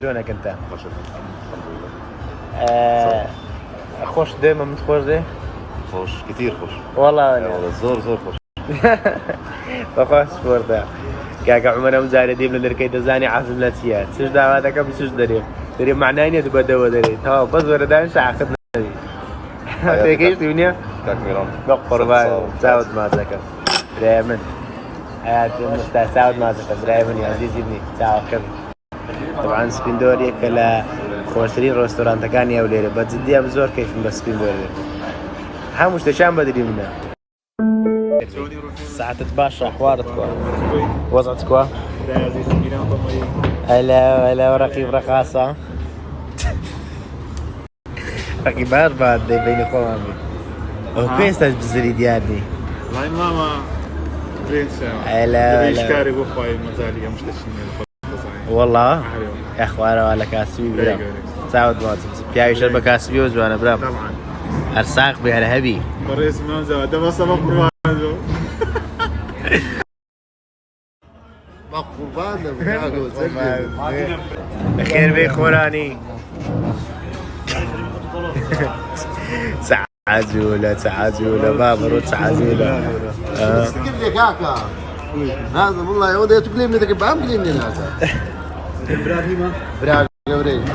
شلونك انت؟ ما شاء الله الحمد لله. خوش دائما متخوش ده؟ خوش كثير خوش والله والله زور خوش. بخوش سپۆرتە کاکە عومەرە جارێ دێم لە دەرکەی دەزانی عازم لە چییە چش داوا دەکەم چش دەرێ معنای نیە بەدەوە دەرێت تەواو بەس وەرەدان شاخت نەبی پێکەیشتی نییە؟ كاكميران بە قوربان چاوت مازەکەم برای من مستا چاوت مازەکەم برای منی عەزیزی منی چاوەکەم طبعا سپیندۆر یەکە لە خۆشترین ڕۆستۆرانتەکانی ئەو لێرە بە جددی ئەم زۆر کەیفم بە سپیندۆر هەموو شتێکیان بەدری منە ساعتت باشە حوارت کوا وەزعت کوا هلا ورقيب رقاصة رقيب باش بعد بين خوامي وكيف استاذ بزري ديالي والله ماما ليش هلا اشكاري بوخاي مزالي مش تشيني والله يا اخوانا ولا كاسبي برام تعود ما بياوي شربة كاسبي وزوانا برام طبعا ارساق بها هبي بريس منزا ده بس سبب روانزو خير بي خوراني تعازولة بابرو تعازولة كيف لك هكا هذا والله يا ودي تقليم لك بعم قليم لنا هذا ابراهيم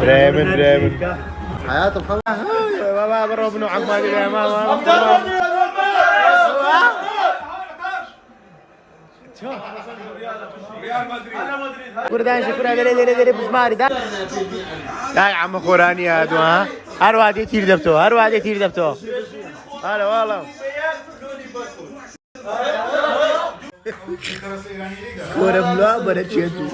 بريمن حياته بخير بابا برو بنو عمالي يا ماما كردان شكرا دري بزماري دا يا عم خوراني هادو ها هر وادي تير دبتو هلا والله كورة ملا برتشيتو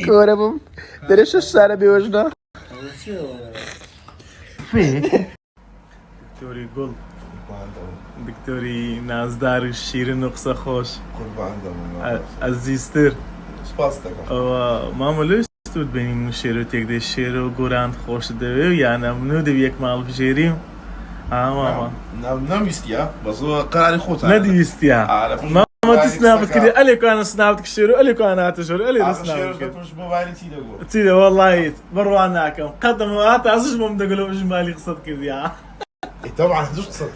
كورة بوم دريش السارة بيوجنا دكتوري قل دكتوري نازدار الشير نقصة خوش عزيزتر سپاسك ماما ليش تود بيني شيرو تيك شيرو قراند خوش دوي يعني منو دبي يك مال بجيريم ماما نمستيا بس هو قراري خوتا ندي يستيا ماما تسنابت كده اليك انا سنابتك شيرو اليك انا تشيرو الي سنابتك مش موبايلي تيدو تيدي والله برواناكم قدم هات عزش مم دقلو جمالي قصد كذا طبعا دوش قصتك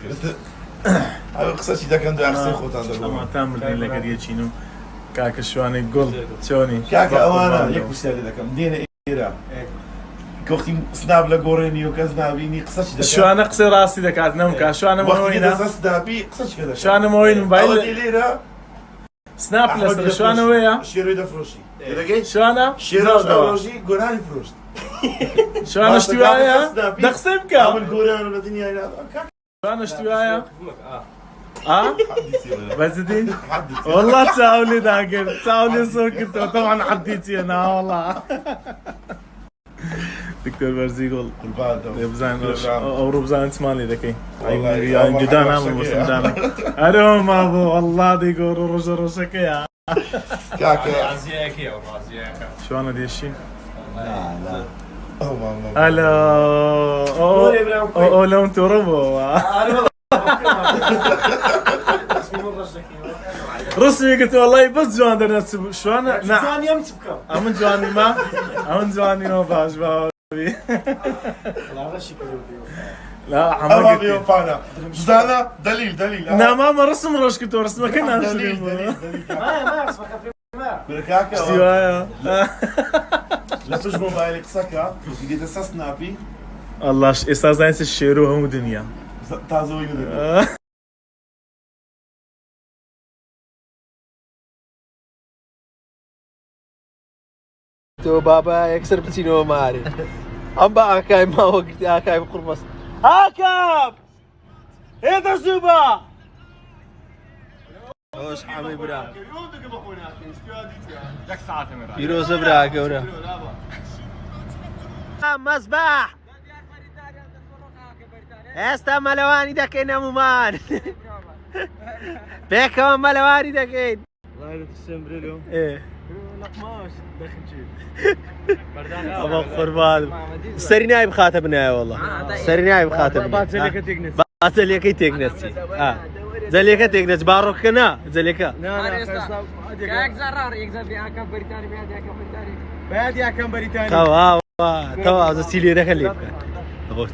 هذا قصتي ده كان ده احسن خوتا اما تعمل لك دي تشينو كاك شواني قول شوني كاكا اوانا يك بسالي ده كم دينا ايرا كوختي سناب لغوريني وكزنابيني قصتي ده شو انا قصي راسي دكات نمكا شو انا وقت موين كده سنابي قصتي كده شو انا موين موبايل اول ليره سناب لسه شو انا ويا شيرو ده فروشي لقيت شو انا شيرو ده فروشي قراني فروشي شو انا اشتوايا دقسمك عمل قران ولا دنيا هنا شو انا اشتوايا بس دي والله تساولي داقر تساولي سوكت طبعا عديتي انا والله دكتور برزيقول بزان او بزان تسمعني ذكي يا جدان عامل مسلم دانا ارو ما ابو والله دي يقول رجل يا كاكا شو انا دي الشيء لا هلا او لو انتو ربو رسمي قلت والله بس جوان درنا شو انا جوان يوم تبكى امن جواني ما امن جواني ما باش بابي لا غشي لا أما عمك بيوفانا زانا دليل لا ماما رسم روش كنت رسمه كنا دليل ما رسمك بالكاكا سوايا لا تجمع موبايلك سكا يجي اساس نابي الله استاذ ناس الشيرو هم دنيا تازو يقول تو بابا يكسر بتينو ماري ام بقى هاكاي ما وقت هاكاي بقربص هاكاب هذا زوبا وش حامي برا فيروز برا كورا مصباح استا ملواني دكين امومان بيكم ملواني دكين الله يرد السمبريلو ايه ابو قربان سريناي بخاتبنا والله سريناي بخاتبنا باتليكي تكنسي زليكا تكنس باروكنا زليكا توا زسيلي رخلي ابوك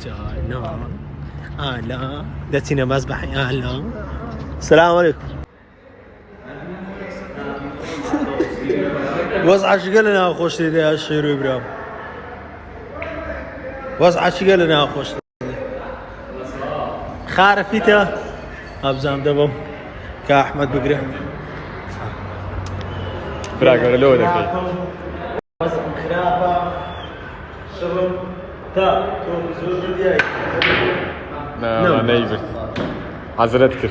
لا دتينا مسبح لا السلام عليكم وضع شقلنا خوش لي الشيرو ابراهيم وضع شقلنا خوش خارفيته ابزام دبم كاحمد بقره براغ ولا لو دكي خرافه شرم تا تو زوج دياي لا نيبر حضرتك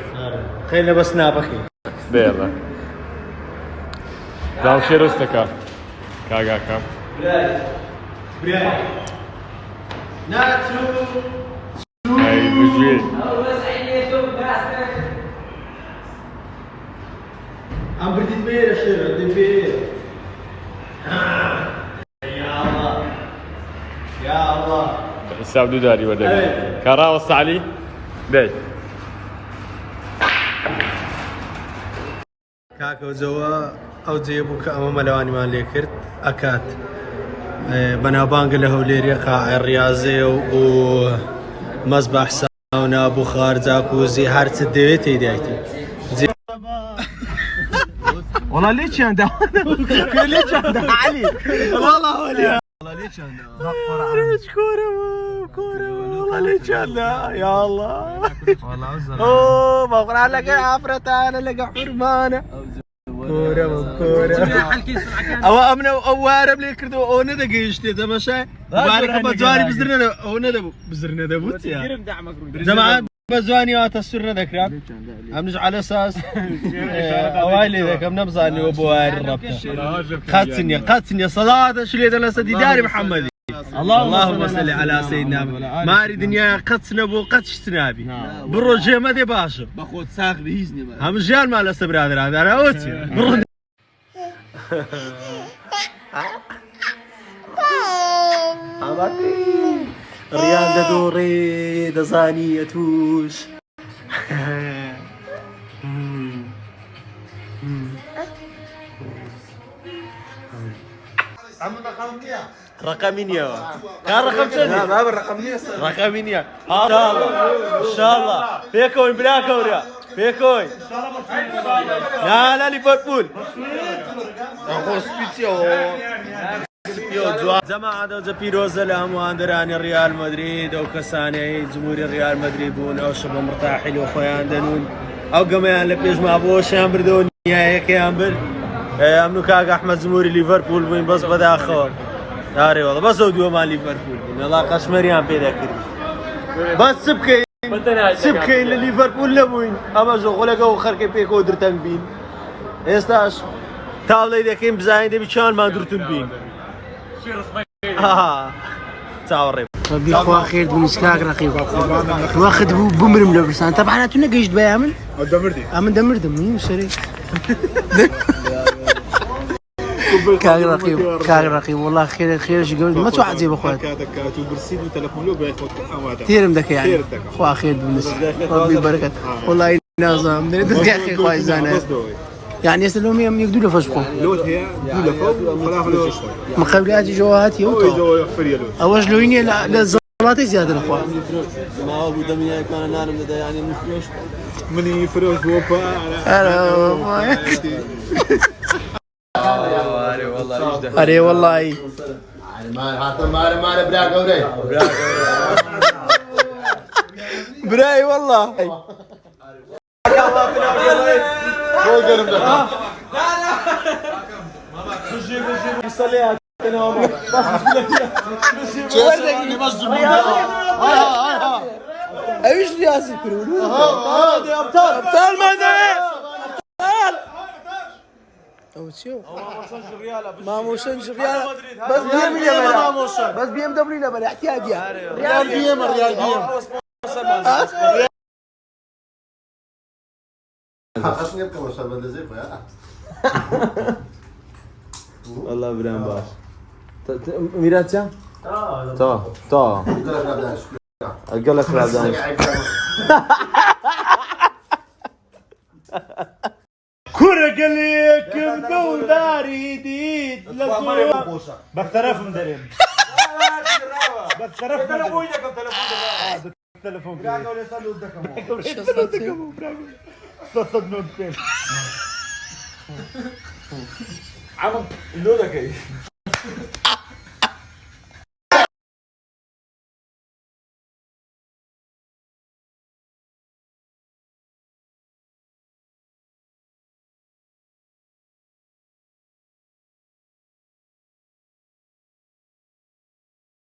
خلينا بس نابخي ده يلا دام شيروستك كاغا كام براي ناتو اي بجوي عم بدي تبير الشير بدي تبير يا الله يا الله حساب دوداري ولا كارا وص علي بي كاكو زوا او جيبوك امام لواني ما لي كرت اكات بنا بانق له ليري قاع الرياضي ومسبح ساونا بخار جاكوزي هارت ديتي دايتي والله ليش عنده ليش عنده علي والله ولي والله ليش عنده كوره والله ليش عنده يا الله والله اوه بقرا لك عفرت انا لك حرمانه كوره او امنا اوارب لي كردو او ندقيشتي تماشى بارك بزواني بزرنا او ندب بزرنا دبوت يا جماعه بزواني واتسرنا ذكرى امنج على اساس اوالي ذاك منبزاني وبواري الربطه قاتني صلاه شليت انا سدي داري محمدي اللهم صل على سيدنا ما اريد دنيا قتسنا بو قتشتنا بي بروجي ما دي باشا باخذ ساق بيزني هم رجال مال برادر هذا انا اوتي ريان دوري دزاني يتوش رقمينيا كان رقم ثاني لا ما بالرقمينيا رقمينيا ان شاء الله ان شاء الله بيكوين بلا كوريا بيكوين لا لا ليفربول اخو سبيتيو جماعة دوزا بيروزا لهم واندران ريال مدريد او كساني جمهور ريال مدريد بون او شباب مرتاحين واخويا دنون او قميان لبيج ما بوش يامبردون هيك يامبر امنو كاك احمد جمهور ليفربول وين بس بدا اخو داري والله بس وديو مال ليفربول والله قشمريان بيدا كريم بس سبكي لليفربول لبوين اما جو غلقو خركي بيكو درتن بين استاش تاولي دكين بزاين دي بيشان ما درتن بين تعوري ربي اخو خير بنسكاك رقيب واخد بمرم لبرسان طبعا انتو نقيش بيعمل دمردي عم دمردم مين شري كاغ رقيب والله خير شو قبل ما توعد زي باخوات كاتو برسيد وتلفون له بياخذ تيرم دك يعني اخو خير بالنسبه ربي بركات والله نظام دك يا اخي خويا زانا يعني يسلم يوم يقدوا له فشخو لوت هي دوله فوق وخلاف له مقابلات جوات يوتو اواش لويني للزلاتي زياده الاخوان ما هو ابو دمية كان نارم يعني مفروش من يفروش هو اري والله براي والله يصليها ايش ياسي كرولو ابطال او تشوف ما موشنش ريال بس بس بي ام دبليو لا بلا احتياجي ريال بي ام والله برام باش ميرات چند؟ تا گلک را دانش كرقليكم دولاري ديد لزوم بالطرف مدرين بالطرف بالتلفون عمق لودك